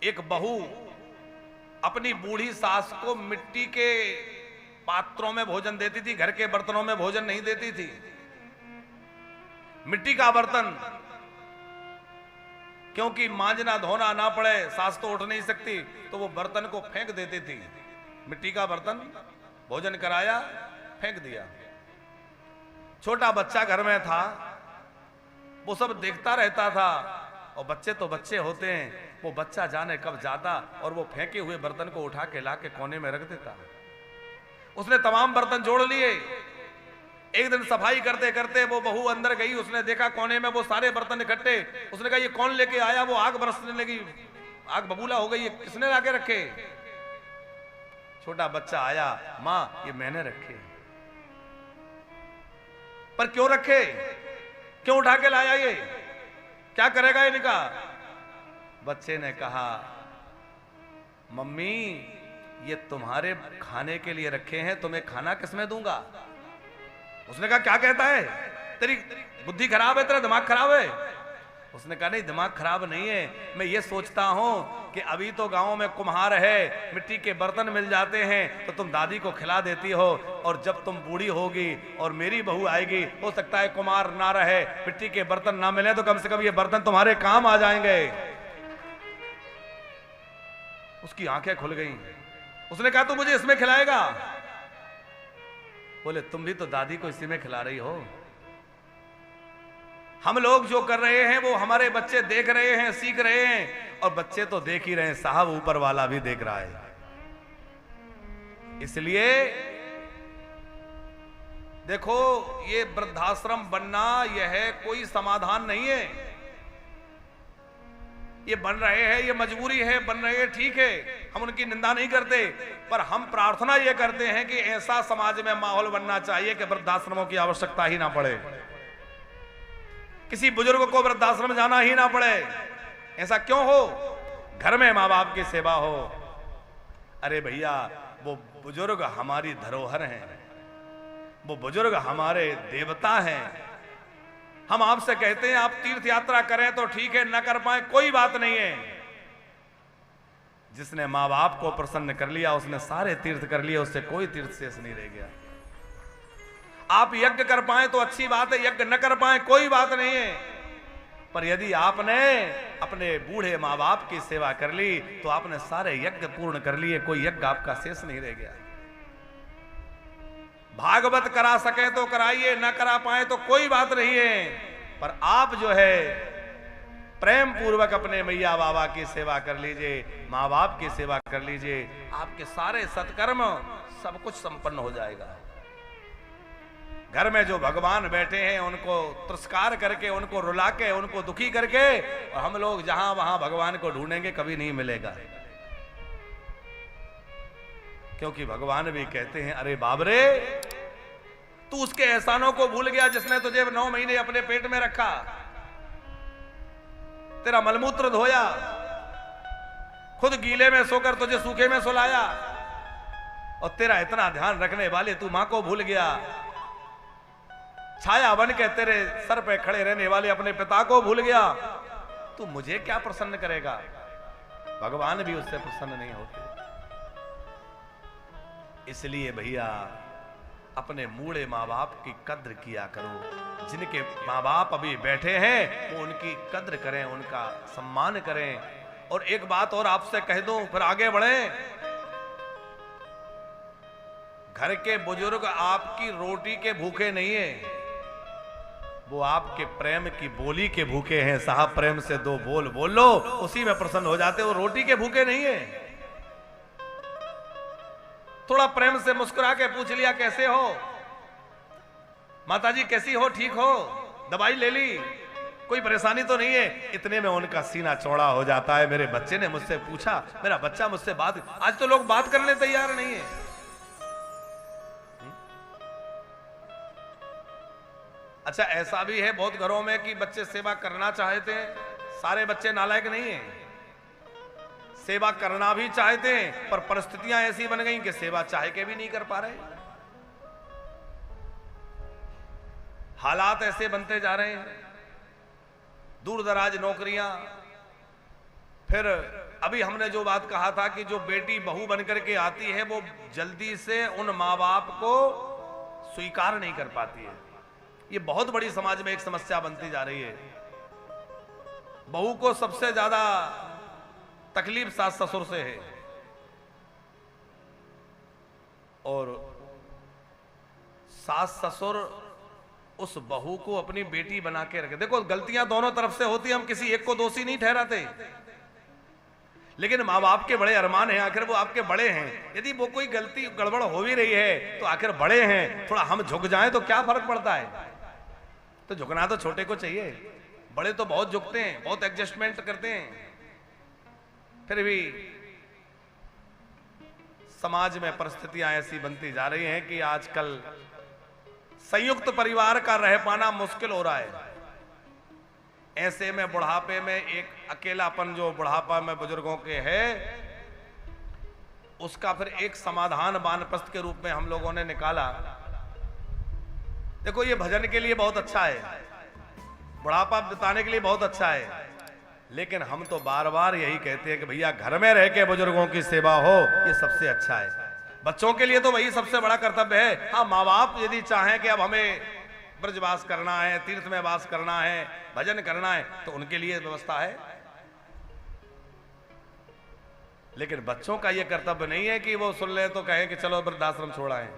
एक बहू अपनी बूढ़ी सास को मिट्टी के पात्रों में भोजन देती थी, घर के बर्तनों में भोजन नहीं देती थी। मिट्टी का बर्तन, क्योंकि मांजना धोना ना पड़े, सास तो उठ नहीं सकती, तो वो बर्तन को फेंक देती थी। मिट्टी का बर्तन, भोजन कराया, फेंक दिया। छोटा बच्चा घर में था, वो सब देखता रहता था, और बच्चे तो बच्चे होते हैं, वो बच्चा जाने कब जाता और वो फेंके हुए बर्तन को उठा के ला के कोने में रख देता। उसने तमाम बर्तन जोड़ लिए। एक दिन सफाई करते करते वो बहू अंदर गई, उसने देखा कोने में वो सारे बर्तन इकट्ठे। उसने कहा ये कौन लेके आया? वो आग बरसने लगी, आग बबूला हो गई, ये किसने लाके रखे? छोटा बच्चा आया, मां ये मैंने रखे। पर क्यों रखे? क्यों उठा के लाया? ये क्या करेगा इनका? बच्चे ने कहा मम्मी ये तुम्हारे खाने के लिए रखे हैं, तुम्हें खाना किसमें दूंगा? उसने कहा क्या कहता है, तेरी बुद्धि खराब है, तेरा दिमाग खराब है? उसने कहा नहीं, दिमाग खराब नहीं है, मैं ये सोचता हूं कि अभी तो गांव में कुम्हार है, मिट्टी के बर्तन मिल जाते हैं तो तुम दादी को खिला देती हो, और जब तुम बूढ़ी होगी और मेरी बहू आएगी, हो सकता है कुम्हार ना रहे, मिट्टी के बर्तन ना मिले, तो कम से कम ये बर्तन तुम्हारे काम आ जाएंगे। उसकी आंखें खुल गईं। उसने कहा तू मुझे इसमें खिलाएगा? बोले तुम भी तो दादी को इसी में खिला रही हो। हम लोग जो कर रहे हैं वो हमारे बच्चे देख रहे हैं, सीख रहे हैं, और बच्चे तो देख ही रहे हैं, साहब ऊपर वाला भी देख रहा है। इसलिए देखो, ये वृद्धाश्रम बनना यह कोई समाधान नहीं है। ये बन रहे हैं, ये मजबूरी है, बन रहे हैं, ठीक है, हम उनकी निंदा नहीं करते, पर हम प्रार्थना ये करते हैं कि ऐसा समाज में माहौल बनना चाहिए कि वृद्धाश्रमों की आवश्यकता ही ना पड़े, किसी बुजुर्ग को वृद्धाश्रम जाना ही ना पड़े। ऐसा क्यों हो? घर में माँ बाप की सेवा हो। अरे भैया, वो बुजुर्ग हमारी धरोहर हैं, वो बुजुर्ग हमारे देवता हैं। हम आपसे कहते हैं आप तीर्थ यात्रा करें तो ठीक है, न कर पाए कोई बात नहीं है। जिसने माँ बाप को प्रसन्न कर लिया उसने सारे तीर्थ कर लिए, उससे कोई तीर्थ शेष नहीं रह गया। आप यज्ञ कर पाए तो अच्छी बात है, यज्ञ न कर पाए कोई बात नहीं है, पर यदि आपने अपने बूढ़े माँ बाप की सेवा कर ली तो आपने सारे यज्ञ पूर्ण कर लिए, कोई यज्ञ आपका शेष नहीं रह गया। भागवत करा सके तो कराइए, न करा पाए तो कोई बात नहीं है, पर आप जो है प्रेम पूर्वक अपने मैया बाबा की सेवा कर लीजिए, माँ बाप की सेवा कर लीजिए, आपके सारे सत्कर्म सब कुछ संपन्न हो जाएगा। घर में जो भगवान बैठे हैं उनको तिरस्कार करके, उनको रुला के, उनको दुखी करके, और हम लोग जहां वहां भगवान को ढूंढेंगे कभी नहीं मिलेगा। क्योंकि भगवान भी कहते हैं अरे बाबरे, तू उसके एहसानों को भूल गया जिसने तुझे 9 महीने अपने पेट में रखा, तेरा मलमूत्र धोया, खुद गीले में सोकर तुझे सूखे में सुलाया, और तेरा इतना ध्यान रखने वाले तू मां को भूल गया। छाया बन के तेरे सर पे खड़े रहने वाले अपने पिता को भूल गया, तू मुझे क्या प्रसन्न करेगा? भगवान भी उससे प्रसन्न नहीं होते। इसलिए भैया अपने बूढ़े माँ बाप की कद्र किया करो। जिनके माँ बाप अभी बैठे हैं वो उनकी कद्र करें, उनका सम्मान करें। और एक बात और आपसे कह दूं, फिर आगे बढ़ें। घर के बुजुर्ग आपकी रोटी के भूखे नहीं है, वो आपके प्रेम की बोली के भूखे हैं। साहब प्रेम से 2 बोल बोल लो, उसी में प्रसन्न हो जाते, वो रोटी के भूखे नहीं है। थोड़ा प्रेम से मुस्कुरा के पूछ लिया कैसे हो माताजी, कैसी हो, ठीक हो, दवाई ले ली, कोई परेशानी तो नहीं है? इतने में उनका सीना चौड़ा हो जाता है। मेरे बच्चे ने मुझसे पूछा, मेरा बच्चा मुझसे बात, आज तो लोग बात करने तैयार नहीं है। अच्छा, ऐसा भी है बहुत घरों में कि बच्चे सेवा करना चाहते हैं, सारे बच्चे नालायक नहीं है, सेवा करना भी चाहते हैं, पर परिस्थितियां ऐसी बन गई कि सेवा चाह के भी नहीं कर पा रहे। हालात ऐसे बनते जा रहे हैं, दूर दराज नौकरियां, फिर अभी हमने जो बात कहा था कि जो बेटी बहू बनकर के आती है वो जल्दी से उन माँ बाप को स्वीकार नहीं कर पाती है। ये बहुत बड़ी समाज में एक समस्या बनती जा रही है। बहू को सबसे ज्यादा तकलीफ सास ससुर से है, और सास ससुर उस बहू को अपनी बेटी बना के रखे। देखो गलतियां दोनों तरफ से होती, हम किसी एक को दोषी नहीं ठहराते, लेकिन माँ बाप के बड़े अरमान हैं, आखिर वो आपके बड़े हैं। यदि वो कोई गलती गड़बड़ हो भी रही है तो आखिर बड़े हैं, थोड़ा हम झुक जाएं तो क्या फर्क पड़ता है। तो झुकना तो छोटे को चाहिए, बड़े तो बहुत झुकते हैं, बहुत एडजस्टमेंट करते हैं। फिर भी समाज में परिस्थितियां ऐसी बनती जा रही हैं कि आजकल संयुक्त परिवार का रह पाना मुश्किल हो रहा है। ऐसे में बुढ़ापे में एक अकेलापन जो बुढ़ापा में बुजुर्गों के है, उसका फिर एक समाधान वानप्रस्थ के रूप में हम लोगों ने निकाला। देखो ये भजन के लिए बहुत अच्छा है, बुढ़ापा बिताने के लिए बहुत अच्छा है, लेकिन हम तो बार बार यही कहते हैं कि भैया घर में रह के बुजुर्गों की सेवा हो, ये सबसे अच्छा है। बच्चों के लिए तो वही सबसे बड़ा कर्तव्य है। हाँ, माँ बाप यदि चाहें कि अब हमें ब्रजवास करना है, तीर्थ में वास करना है, भजन करना है, तो उनके लिए व्यवस्था है, लेकिन बच्चों का यह कर्तव्य नहीं है कि वो सुन ले तो कहें कि चलो वृद्धाश्रम छोड़ाएं।